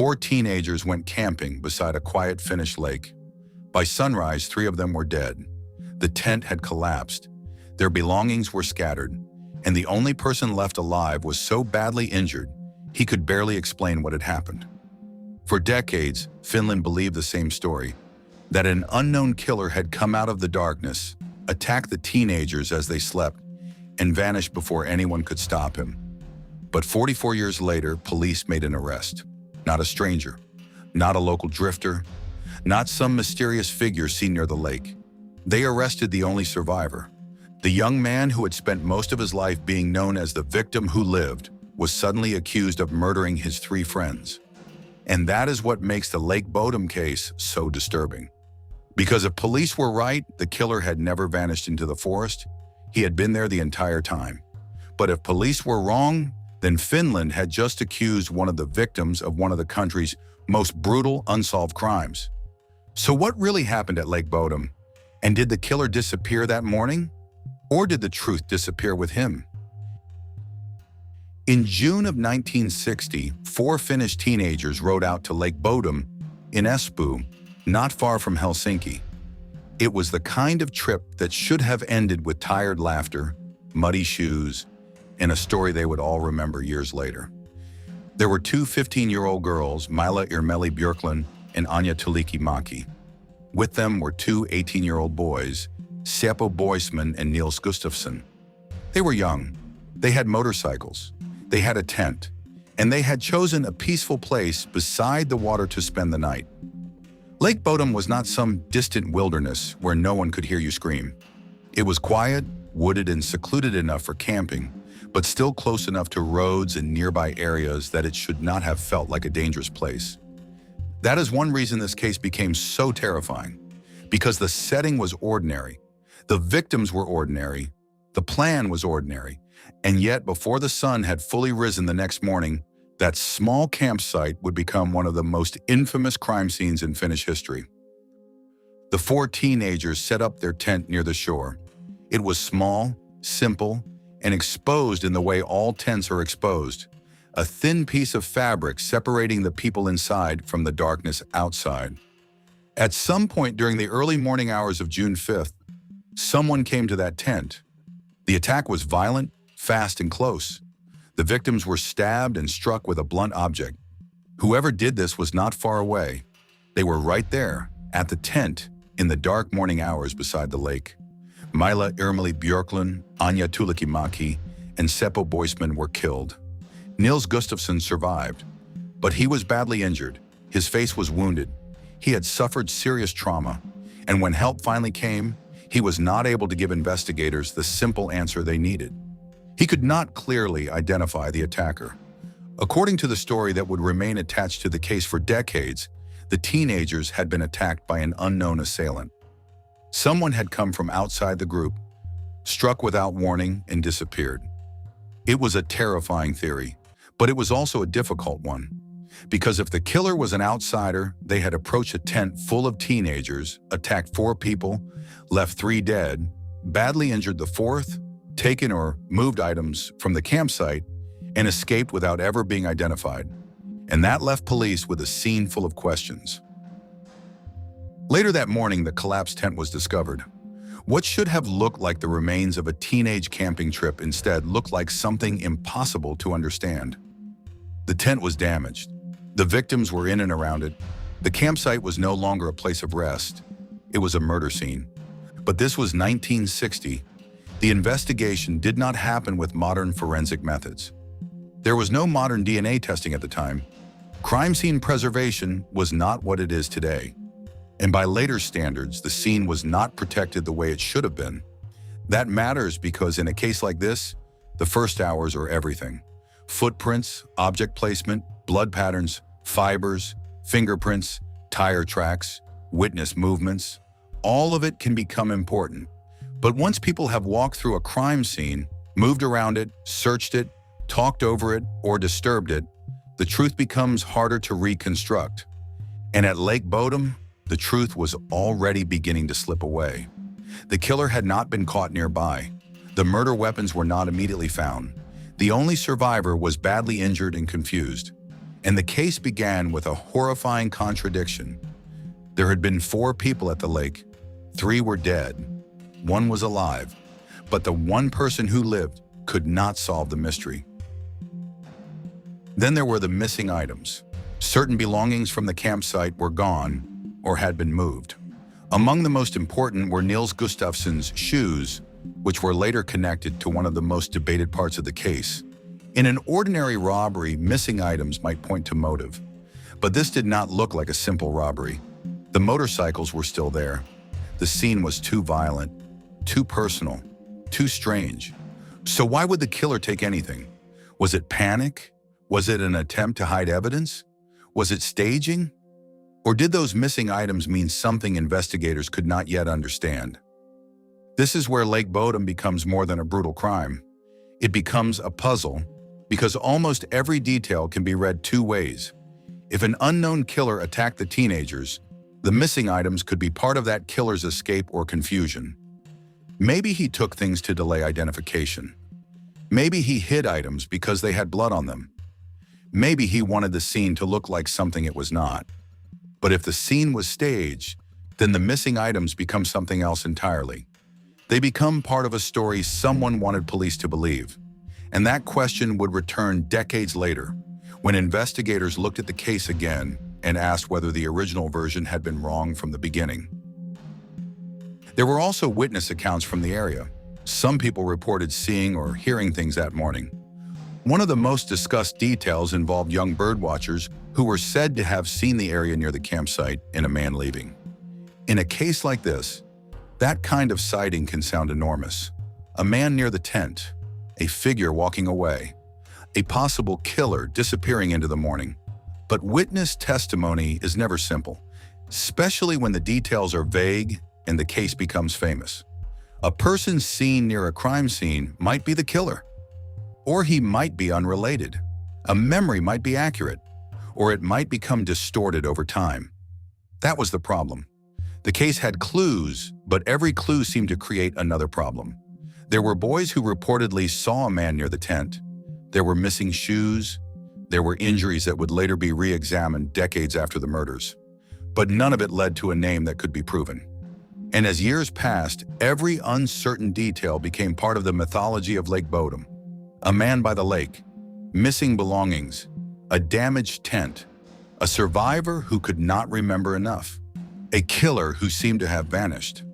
4 teenagers went camping beside a quiet Finnish lake. By sunrise, 3 of them were dead. The tent had collapsed. Their belongings were scattered, and the only person left alive was so badly injured he could barely explain what had happened. For decades, Finland believed the same story, that an unknown killer had come out of the darkness, attacked the teenagers as they slept, and vanished before anyone could stop him. But 44 years later, police made an arrest. Not a stranger, not a local drifter, not some mysterious figure seen near the lake. They arrested the only survivor. The young man who had spent most of his life being known as the victim who lived was suddenly accused of murdering his 3 friends. And that is what makes the Lake Bodom case so disturbing. Because if police were right, the killer had never vanished into the forest. He had been there the entire time. But if police were wrong, then Finland had just accused one of the victims of one of the country's most brutal unsolved crimes. So what really happened at Lake Bodom? And did the killer disappear that morning? Or did the truth disappear with him? In June of 1960, 4 Finnish teenagers rode out to Lake Bodom in Espoo, not far from Helsinki. It was the kind of trip that should have ended with tired laughter, muddy shoes, and a story they would all remember years later. There were 2 15-year-old girls, Maila Irmeli Björklund and Anja Tuulikki Mäki. With them were 2 18-year-old boys, Seppo Boisman and Nils Gustafsson. They were young. They had motorcycles. They had a tent. And they had chosen a peaceful place beside the water to spend the night. Lake Bodom was not some distant wilderness where no one could hear you scream. It was quiet, wooded, and secluded enough for camping, but still close enough to roads and nearby areas that it should not have felt like a dangerous place. That is one reason this case became so terrifying, because the setting was ordinary, the victims were ordinary, the plan was ordinary, and yet before the sun had fully risen the next morning, that small campsite would become one of the most infamous crime scenes in Finnish history. The 4 teenagers set up their tent near the shore. It was small, simple, and exposed in the way all tents are exposed, a thin piece of fabric separating the people inside from the darkness outside. At some point during the early morning hours of June 5th, someone came to that tent. The attack was violent, fast, and close. The victims were stabbed and struck with a blunt object. Whoever did this was not far away. They were right there, at the tent, in the dark morning hours beside the lake. Maila Irmeli Björklund, Anja Tuulikki Mäki, and Seppo Boisman were killed. Nils Gustafsson survived, but he was badly injured. His face was wounded. He had suffered serious trauma, and when help finally came, he was not able to give investigators the simple answer they needed. He could not clearly identify the attacker. According to the story that would remain attached to the case for decades, the teenagers had been attacked by an unknown assailant. Someone had come from outside the group, struck without warning, and disappeared. It was a terrifying theory, but it was also a difficult one. Because if the killer was an outsider, they had approached a tent full of teenagers, attacked 4 people, left 3 dead, badly injured the 4th, taken or moved items from the campsite, and escaped without ever being identified. And that left police with a scene full of questions. Later that morning, the collapsed tent was discovered. What should have looked like the remains of a teenage camping trip instead looked like something impossible to understand. The tent was damaged. The victims were in and around it. The campsite was no longer a place of rest. It was a murder scene. But this was 1960. The investigation did not happen with modern forensic methods. There was no modern DNA testing at the time. Crime scene preservation was not what it is today. And by later standards, the scene was not protected the way it should have been. That matters because in a case like this, the first hours are everything. Footprints, object placement, blood patterns, fibers, fingerprints, tire tracks, witness movements, all of it can become important. But once people have walked through a crime scene, moved around it, searched it, talked over it, or disturbed it, the truth becomes harder to reconstruct. And at Lake Bodom, the truth was already beginning to slip away. The killer had not been caught nearby. The murder weapons were not immediately found. The only survivor was badly injured and confused. And the case began with a horrifying contradiction. There had been 4 people at the lake. 3 were dead. 1 was alive. But the one person who lived could not solve the mystery. Then there were the missing items. Certain belongings from the campsite were gone or had been moved. Among the most important were Nils Gustafsson's shoes, which were later connected to one of the most debated parts of the case. In an ordinary robbery, missing items might point to motive. But this did not look like a simple robbery. The motorcycles were still there. The scene was too violent, too personal, too strange. So why would the killer take anything? Was it panic? Was it an attempt to hide evidence? Was it staging? Or did those missing items mean something investigators could not yet understand? This is where Lake Bodom becomes more than a brutal crime. It becomes a puzzle because almost every detail can be read 2 ways. If an unknown killer attacked the teenagers, the missing items could be part of that killer's escape or confusion. Maybe he took things to delay identification. Maybe he hid items because they had blood on them. Maybe he wanted the scene to look like something it was not. But if the scene was staged, then the missing items become something else entirely. They become part of a story someone wanted police to believe. And that question would return decades later, when investigators looked at the case again and asked whether the original version had been wrong from the beginning. There were also witness accounts from the area. Some people reported seeing or hearing things that morning. One of the most discussed details involved young birdwatchers who were said to have seen the area near the campsite and a man leaving. In a case like this, that kind of sighting can sound enormous. A man near the tent, a figure walking away, a possible killer disappearing into the morning. But witness testimony is never simple, especially when the details are vague and the case becomes famous. A person seen near a crime scene might be the killer, or he might be unrelated. A memory might be accurate, or it might become distorted over time. That was the problem. The case had clues, but every clue seemed to create another problem. There were boys who reportedly saw a man near the tent. There were missing shoes. There were injuries that would later be re-examined decades after the murders. But none of it led to a name that could be proven. And as years passed, every uncertain detail became part of the mythology of Lake Bodom. A man by the lake, missing belongings, a damaged tent, a survivor who could not remember enough, a killer who seemed to have vanished.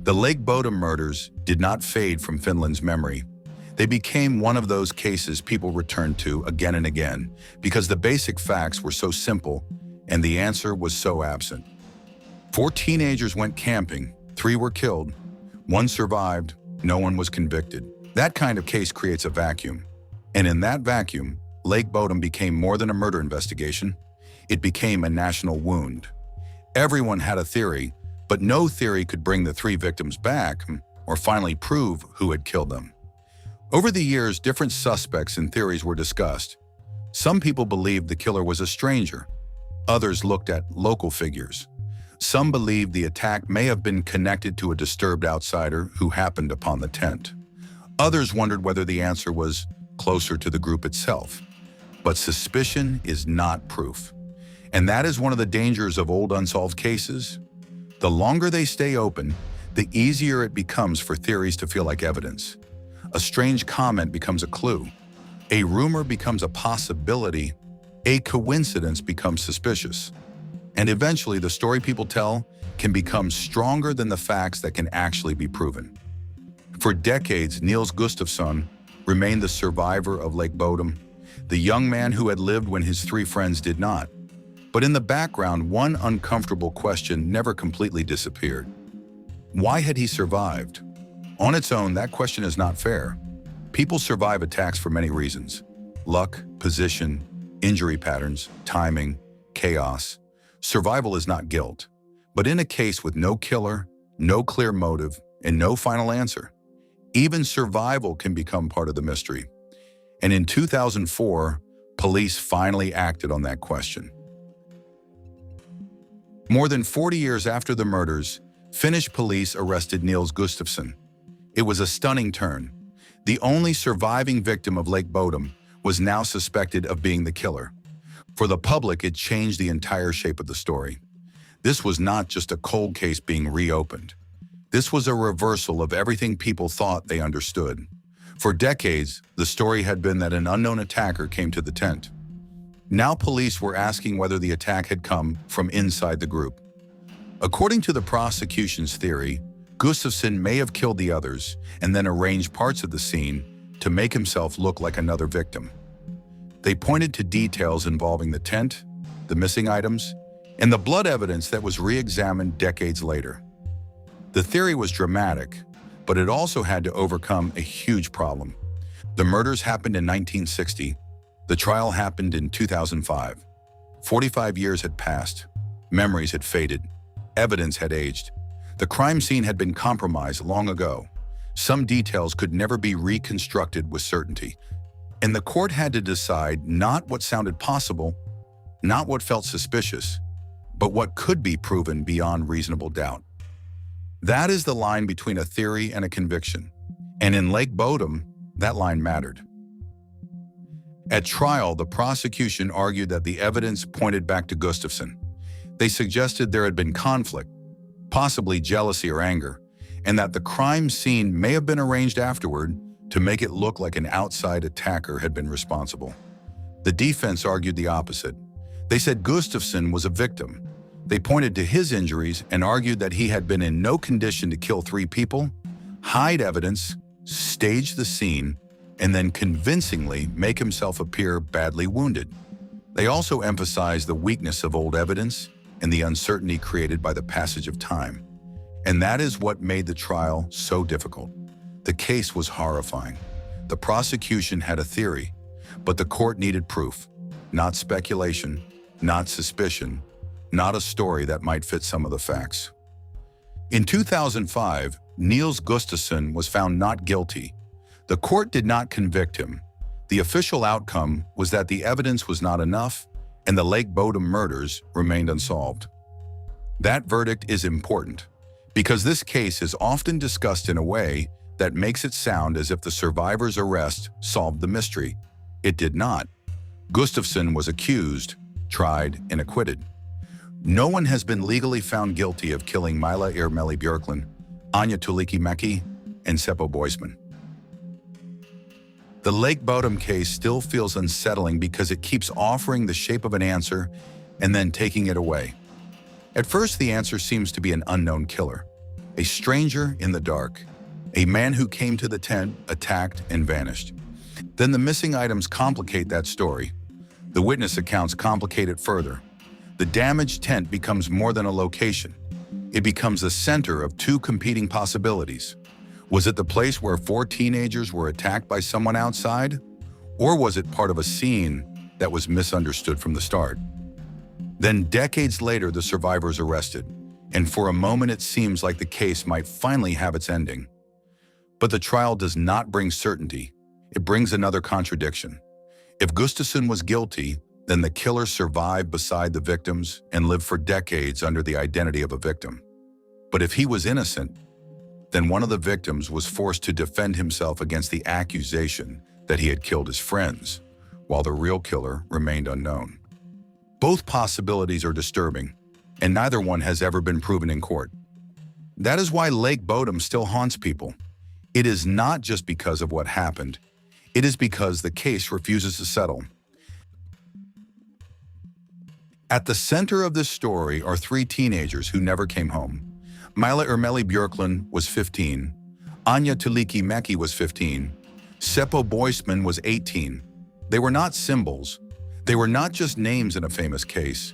The Lake Bodom murders did not fade from Finland's memory. They became one of those cases people returned to again and again because the basic facts were so simple and the answer was so absent. 4 teenagers went camping, 3 were killed, 1 survived, no one was convicted. That kind of case creates a vacuum. And in that vacuum, Lake Bodom became more than a murder investigation. It became a national wound. Everyone had a theory, but no theory could bring the 3 victims back or finally prove who had killed them. Over the years, different suspects and theories were discussed. Some people believed the killer was a stranger. Others looked at local figures. Some believed the attack may have been connected to a disturbed outsider who happened upon the tent. Others wondered whether the answer was closer to the group itself. But suspicion is not proof. And that is one of the dangers of old unsolved cases. The longer they stay open, the easier it becomes for theories to feel like evidence. A strange comment becomes a clue. A rumor becomes a possibility. A coincidence becomes suspicious. And eventually, the story people tell can become stronger than the facts that can actually be proven. For decades, Nils Gustafsson remained the survivor of Lake Bodom, the young man who had lived when his 3 friends did not. But in the background, one uncomfortable question never completely disappeared. Why had he survived? On its own, that question is not fair. People survive attacks for many reasons: luck, position, injury patterns, timing, chaos. Survival is not guilt. But in a case with no killer, no clear motive, and no final answer, even survival can become part of the mystery. And in 2004, police finally acted on that question. More than 40 years after the murders, Finnish police arrested Nils Gustafsson. It was a stunning turn. The only surviving victim of Lake Bodom was now suspected of being the killer. For the public, it changed the entire shape of the story. This was not just a cold case being reopened. This was a reversal of everything people thought they understood. For decades, the story had been that an unknown attacker came to the tent. Now police were asking whether the attack had come from inside the group. According to the prosecution's theory, Gustafsson may have killed the others and then arranged parts of the scene to make himself look like another victim. They pointed to details involving the tent, the missing items, and the blood evidence that was re-examined decades later. The theory was dramatic, but it also had to overcome a huge problem. The murders happened in 1960. The trial happened in 2005. 45 years had passed. Memories had faded. Evidence had aged. The crime scene had been compromised long ago. Some details could never be reconstructed with certainty. And the court had to decide not what sounded possible, not what felt suspicious, but what could be proven beyond reasonable doubt. That is the line between a theory and a conviction. And in Lake Bodom, that line mattered. At trial, the prosecution argued that the evidence pointed back to Gustafsson. They suggested there had been conflict, possibly jealousy or anger, and that the crime scene may have been arranged afterward to make it look like an outside attacker had been responsible. The defense argued the opposite. They said Gustafsson was a victim. They pointed to his injuries and argued that he had been in no condition to kill 3 people, hide evidence, stage the scene, and then convincingly make himself appear badly wounded. They also emphasized the weakness of old evidence and the uncertainty created by the passage of time. And that is what made the trial so difficult. The case was horrifying. The prosecution had a theory, but the court needed proof, not speculation, not suspicion, not a story that might fit some of the facts. In 2005, Nils Gustafsson was found not guilty. The court did not convict him. The official outcome was that the evidence was not enough and the Lake Bodom murders remained unsolved. That verdict is important because this case is often discussed in a way that makes it sound as if the survivor's arrest solved the mystery. It did not. Gustafsson was accused, tried, and acquitted. No one has been legally found guilty of killing Maila Irmeli Björklund, Anja Tuulikki Mäki, and Seppo Boisman. The Lake Bodom case still feels unsettling because it keeps offering the shape of an answer and then taking it away. At first, the answer seems to be an unknown killer, a stranger in the dark, a man who came to the tent, attacked, and vanished. Then the missing items complicate that story. The witness accounts complicate it further. The damaged tent becomes more than a location. It becomes the center of 2 competing possibilities. Was it the place where 4 teenagers were attacked by someone outside? Or was it part of a scene that was misunderstood from the start? Then decades later, the survivors arrested, and for a moment it seems like the case might finally have its ending. But the trial does not bring certainty. It brings another contradiction. If Gustafsson was guilty, then the killer survived beside the victims and lived for decades under the identity of a victim. But if he was innocent, then one of the victims was forced to defend himself against the accusation that he had killed his friends, while the real killer remained unknown. Both possibilities are disturbing, and neither one has ever been proven in court. That is why Lake Bodom still haunts people. It is not just because of what happened. It is because the case refuses to settle. At the center of this story are 3 teenagers who never came home. Maila Irmeli Björklund was 15, Anja Tuulikki Mäki was 15, Seppo Boisman was 18. They were not symbols. They were not just names in a famous case.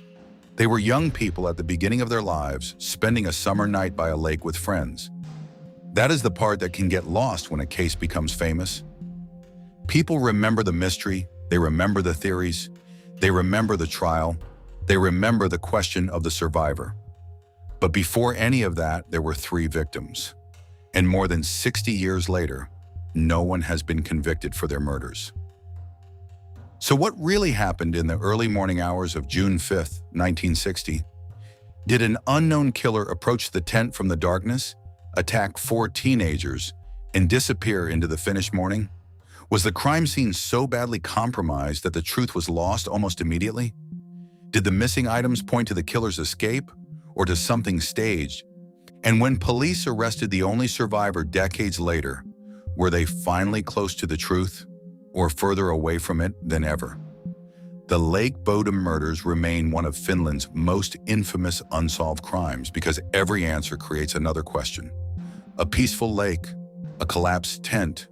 They were young people at the beginning of their lives, spending a summer night by a lake with friends. That is the part that can get lost when a case becomes famous. People remember the mystery, they remember the theories, they remember the trial, they remember the question of the survivor. But before any of that, there were 3 victims. And more than 60 years later, no one has been convicted for their murders. So what really happened in the early morning hours of June 5th, 1960? Did an unknown killer approach the tent from the darkness, attack 4 teenagers, and disappear into the finished morning? Was the crime scene so badly compromised that the truth was lost almost immediately? Did the missing items point to the killer's escape or to something staged? And when police arrested the only survivor decades later, were they finally close to the truth or further away from it than ever? The Lake Bodom murders remain one of Finland's most infamous unsolved crimes because every answer creates another question. A peaceful lake, a collapsed tent,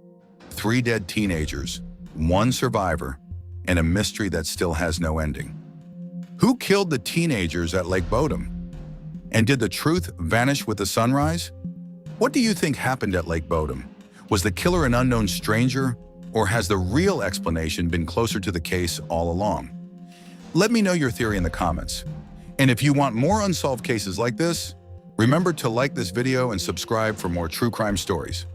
3 dead teenagers, 1 survivor, and a mystery that still has no ending. Who killed the teenagers at Lake Bodom? And did the truth vanish with the sunrise? What do you think happened at Lake Bodom? Was the killer an unknown stranger, or has the real explanation been closer to the case all along? Let me know your theory in the comments. And if you want more unsolved cases like this, remember to like this video and subscribe for more true crime stories.